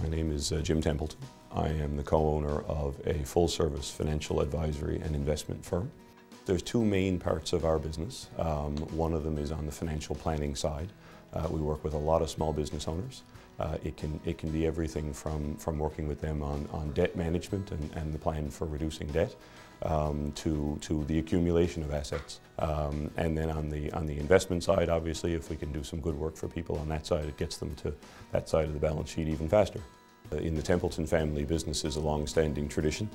My name is Jim Templeton. I am the co-owner of a full-service financial advisory and investment firm. There's two main parts of our business. One of them is on the financial planning side. We work with a lot of small business owners. It can be everything from working with them on debt management and the plan for reducing debt to the accumulation of assets. And then on the investment side, obviously, if we can do some good work for people on that side, it gets them to that side of the balance sheet even faster. In the Templeton family, business is a long-standing tradition.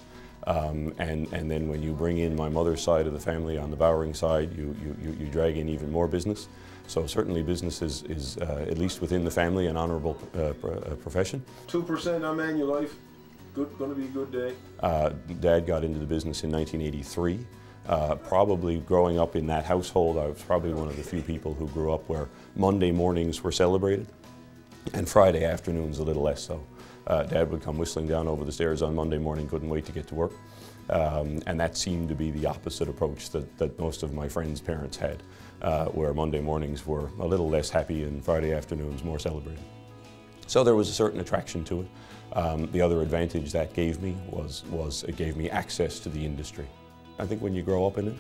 And then when you bring in my mother's side of the family on the Bowering side, you drag in even more business. So certainly business is at least within the family, an honorable profession. 2% on Manulife, going to be a good day. Dad got into the business in 1983. Probably growing up in that household, I was probably one of the few people who grew up where Monday mornings were celebrated and Friday afternoons a little less so. Dad would come whistling down over the stairs on Monday morning, couldn't wait to get to work. And that seemed to be the opposite approach that most of my friends' parents had, where Monday mornings were a little less happy and Friday afternoons more celebrated. So there was a certain attraction to it. The other advantage that gave me was it gave me access to the industry. I think when you grow up in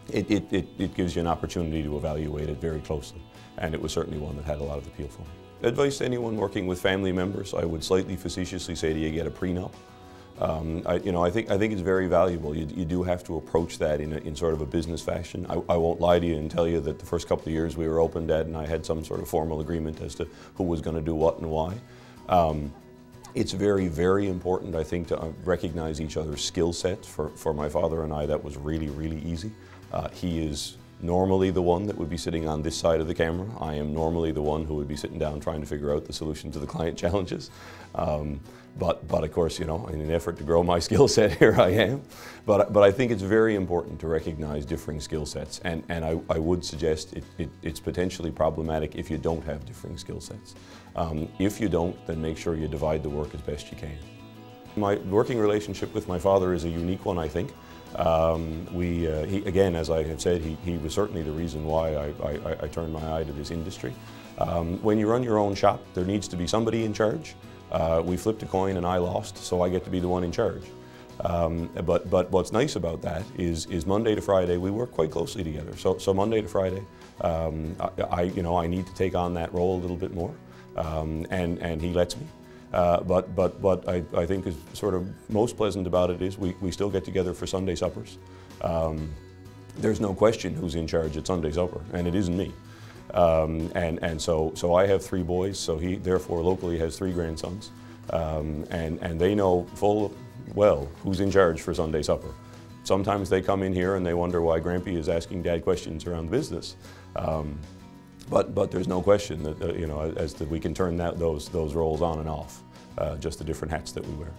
it, it gives you an opportunity to evaluate it very closely, and it was certainly one that had a lot of appeal for me. Advice to anyone working with family members, I would slightly facetiously say to you, get a prenup. I think it's very valuable. You do have to approach that in sort of a business fashion. I won't lie to you and tell you that the first couple of years we were open, Dad and I had some sort of formal agreement as to who was going to do what and why. It's very, very important, I think, to recognize each other's skill sets. For my father and I, that was really, really easy. He is normally the one that would be sitting on this side of the camera. I am normally the one who would be sitting down trying to figure out the solution to the client challenges. But of course, in an effort to grow my skill set, here I am. But I think it's very important to recognize differing skill sets, and I would suggest it's potentially problematic if you don't have differing skill sets. If you don't, then make sure you divide the work as best you can. My working relationship with my father is a unique one, I think. Again, as I have said, he was certainly the reason why I turned my eye to this industry. When you run your own shop, there needs to be somebody in charge. We flipped a coin and I lost, so I get to be the one in charge. But what's nice about that is Monday to Friday we work quite closely together. So Monday to Friday, I need to take on that role a little bit more, and he lets me. But what I think is sort of most pleasant about it is we still get together for Sunday suppers. There's no question who's in charge at Sunday supper, and it isn't me. So I have 3 boys, so he therefore locally has 3 grandsons, and they know full well who's in charge for Sunday supper. Sometimes they come in here and they wonder why Grampy is asking Dad questions around the business. But there's no question that as that we can turn those roles on and off, just the different hats that we wear.